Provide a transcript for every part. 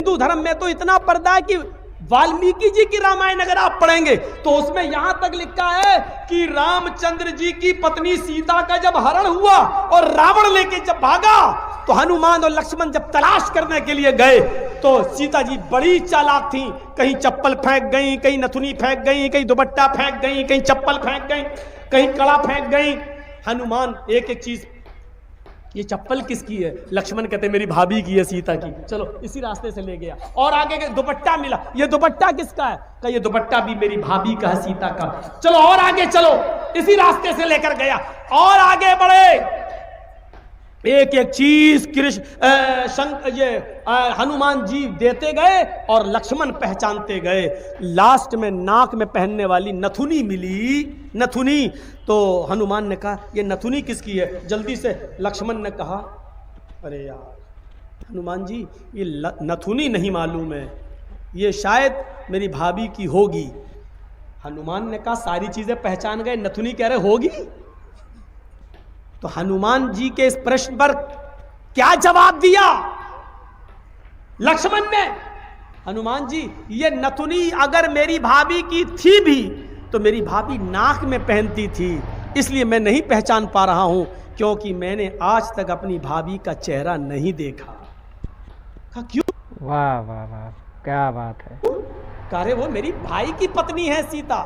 हिंदू धर्म में तो इतना पर्दा है कि वाल्मीकि जी की रामायण अगर आप पढ़ेंगे तो उसमें यहां तक लिखा है कि रामचंद्र जी की पत्नी सीता का जब हरण हुआ और रावण लेके जब भागा तो हनुमान और लक्ष्मण जब तलाश करने के लिए गए तो सीता जी बड़ी चालाक थी। कहीं चप्पल फेंक गई, कहीं नथुनी फेंक गई, कहीं दुपट्टा फेंक गई, कहीं चप्पल फेंक गई, कहीं कड़ा फेंक गई। हनुमान एक एक चीज, ये चप्पल किसकी है? लक्ष्मण कहते मेरी भाभी की है, सीता की। चलो इसी रास्ते से ले गया। और आगे के दुपट्टा मिला, ये दुपट्टा किसका है? कहा ये दुपट्टा भी मेरी भाभी का है, सीता का। चलो और आगे चलो, इसी रास्ते से लेकर गया। और आगे बढ़े, एक एक चीज हनुमान जी देते गए और लक्ष्मण पहचानते गए। लास्ट में नाक में पहनने वाली नथुनी मिली, नथुनी। तो हनुमान ने कहा ये नथुनी किसकी है? जल्दी से लक्ष्मण ने कहा अरे यार हनुमान जी ये नथुनी नहीं मालूम है, ये शायद मेरी भाभी की होगी। हनुमान ने कहा सारी चीजें पहचान गए, नथुनी कह रहे होगी। तो हनुमान जी के इस प्रश्न पर क्या जवाब दिया लक्ष्मण ने? हनुमान जी ये नथुनी अगर मेरी भाभी की थी भी तो मेरी भाभी नाक में पहनती थी, इसलिए मैं नहीं पहचान पा रहा हूं, क्योंकि मैंने आज तक अपनी भाभी का चेहरा नहीं देखा। कहा क्यों? वाह वाह वाह, क्या बात है। कह रहे वो मेरी भाई की पत्नी है सीता,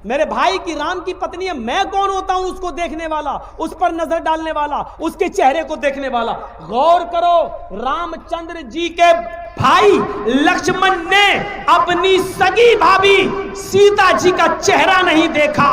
मेरे भाई की राम की पत्नी है। मैं कौन होता हूं उसको देखने वाला, उस पर नजर डालने वाला, उसके चेहरे को देखने वाला? गौर करो, रामचंद्र जी के भाई लक्ष्मण ने अपनी सगी भाभी सीता जी का चेहरा नहीं देखा,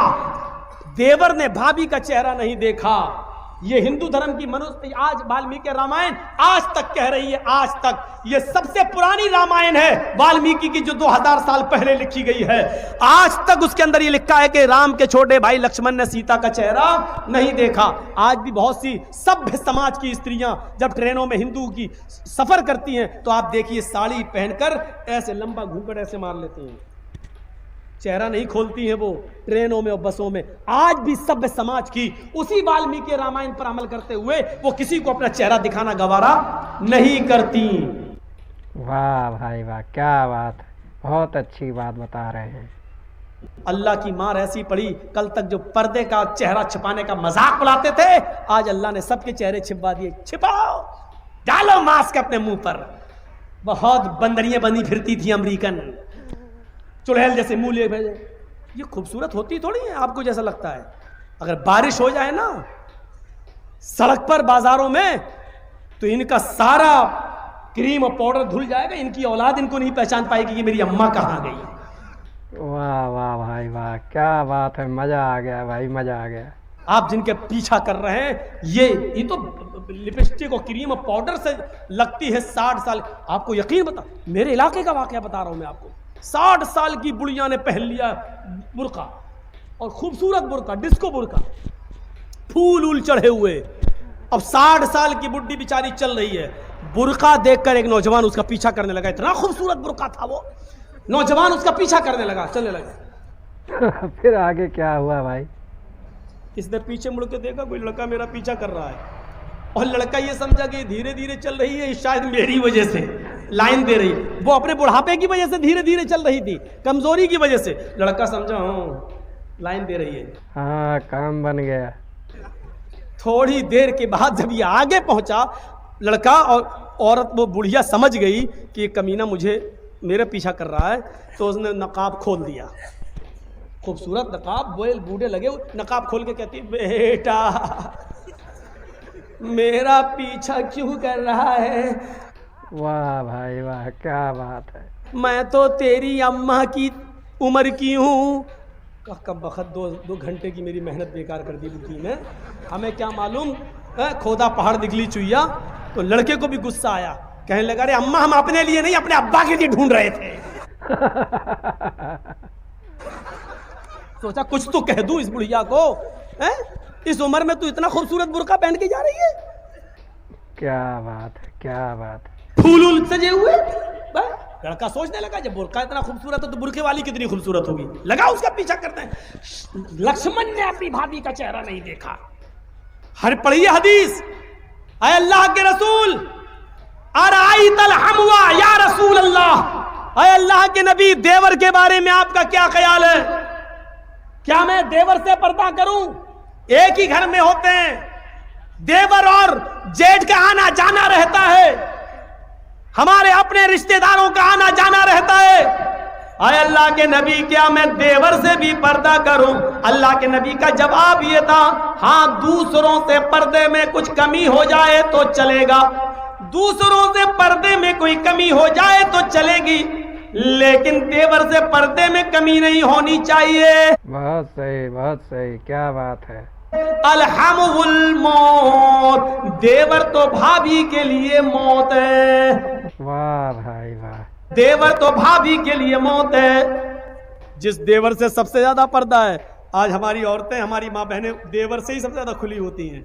देवर ने भाभी का चेहरा नहीं देखा। ये हिंदू धर्म की मनुष्य आज वाल्मीकि रामायण आज तक कह रही है, आज तक ये सबसे पुरानी रामायण है वाल्मीकि की, जो 2000 साल पहले लिखी गई है। आज तक उसके अंदर ये लिखा है कि राम के छोटे भाई लक्ष्मण ने सीता का चेहरा नहीं देखा। आज भी बहुत सी सभ्य समाज की स्त्रियां जब ट्रेनों में हिंदू की सफर करती हैं तो आप देखिए साड़ी पहनकर ऐसे लंबा घूंघट ऐसे मार लेती हैं, चेहरा नहीं खोलती हैं वो ट्रेनों में और बसों में। आज भी सभ्य समाज की उसी वाल्मीकि रामायण पर अमल करते हुए वो किसी को अपना चेहरा दिखाना गवारा नहीं करती। वाह भाई वाह, क्या बात है, बहुत अच्छी बात बता रहे हैं। अल्लाह की मार ऐसी पड़ी, कल तक जो पर्दे का चेहरा छिपाने का मजाक उड़ाते थे, आज अल्लाह ने सबके चेहरे छिपा दिए। छिपाओ, डालो मास्क अपने मुंह पर। बहुत बंदरियां बनी फिरती थी अमेरिकन, चुड़ैल जैसे मुंह ले भेजे। ये खूबसूरत होती थोड़ी है आपको जैसा लगता है। अगर बारिश हो जाए ना सड़क पर बाजारों में तो इनका सारा क्रीम और पाउडर धुल जाएगा, इनकी औलाद इनको नहीं पहचान पाएगी कि मेरी अम्मा कहाँ गई। वाह वाह भाई वाह, क्या बात है, मजा आ गया भाई, मजा आ गया। आप जिनके पीछा कर रहे हैं ये तो लिपस्टिक और क्रीम और पाउडर से लगती है 60 साल। आपको यकीन बता, मेरे इलाके का वाकया बता रहा हूं मैं आपको। 60 साल की बुढ़िया ने पहन लिया बुर्का, और खूबसूरत बुर्का, डिस्को बुर्का, फूल उल चढ़े हुए। अब 60 साल की बुढ़ी बेचारी चल रही है, बुर्का देखकर एक नौजवान उसका पीछा करने लगा। इतना खूबसूरत बुर्का था वो, नौजवान उसका पीछा करने लगा, चलने लगा। फिर आगे क्या हुआ भाई? इसने पीछे मुड़ के देखा, कोई लड़का मेरा पीछा कर रहा है, और लड़का ये समझा कि धीरे धीरे चल रही है, शायद मेरी वजह से लाइन दे रही है। वो अपने बुढ़ापे की वजह से धीरे धीरे चल रही थी, कमजोरी की वजह से। लड़का समझा लाइन दे रही है, हाँ काम बन गया। थोड़ी देर के बाद जब ये आगे पहुंचा, लड़का और औरत, वो बुढ़िया समझ गई कि ये कमीना मेरे पीछा कर रहा है, तो उसने नकाब खोल दिया। खूबसूरत नकाब, बोल बूढ़े लगे, नकाब खोल के कहती बेटा मेरा पीछा क्यों कर रहा है? वाह भाई वाह, क्या बात है। मैं तो तेरी अम्मा की उम्र की हूँ। कब बखत 2 घंटे की मेरी मेहनत बेकार कर दी बुद्धि ने। हमें क्या मालूम खोदा पहाड़ निकली चुईया। तो लड़के को भी गुस्सा आया, कहने लगा अरे अम्मा हम अपने लिए नहीं अपने अब्बा के लिए ढूंढ रहे थे। सोचा कुछ तो कह दूं इस बुढ़िया को, इस उम्र में तू इतना खूबसूरत बुर्का पहन के जा रही है। क्या बात है, क्या बात है। फूल सजे हुए। लड़का सोचने लगा जब बुर्का इतना खूबसूरत है तो बुर्के वाली कितनी खूबसूरत होगी, लगा उसका पीछा करते हैं। लक्ष्मण ने अपनी भाभी का चेहरा नहीं देखा। हर पढ़िए हदीस, अल्लाह के रसूल अराइतल हमवा या रसूल अल्लाह, अय अल्लाह के नबी देवर के बारे में आपका क्या ख्याल है? क्या मैं देवर से पर्दा करूं? एक ही घर में होते हैं, देवर और जेठ का आना जाना रहता है, हमारे अपने रिश्तेदारों का आना जाना रहता है। आय अल्लाह के नबी क्या मैं देवर से भी पर्दा करूं? अल्लाह के नबी का जवाब ये था, हां दूसरों से पर्दे में कुछ कमी हो जाए तो चलेगा, दूसरों से पर्दे में कोई कमी हो जाए तो चलेगी, लेकिन देवर से पर्दे में कमी नहीं होनी चाहिए। बहुत सही, क्या बात है। अलहमुल मौत, देवर तो भाभी के लिए मौत है। वाह भाई वाह, देवर तो भाभी के लिए मौत है। जिस देवर से सबसे ज्यादा पर्दा है, आज हमारी औरतें, हमारी माँ बहनें देवर से ही सबसे ज्यादा खुली होती हैं।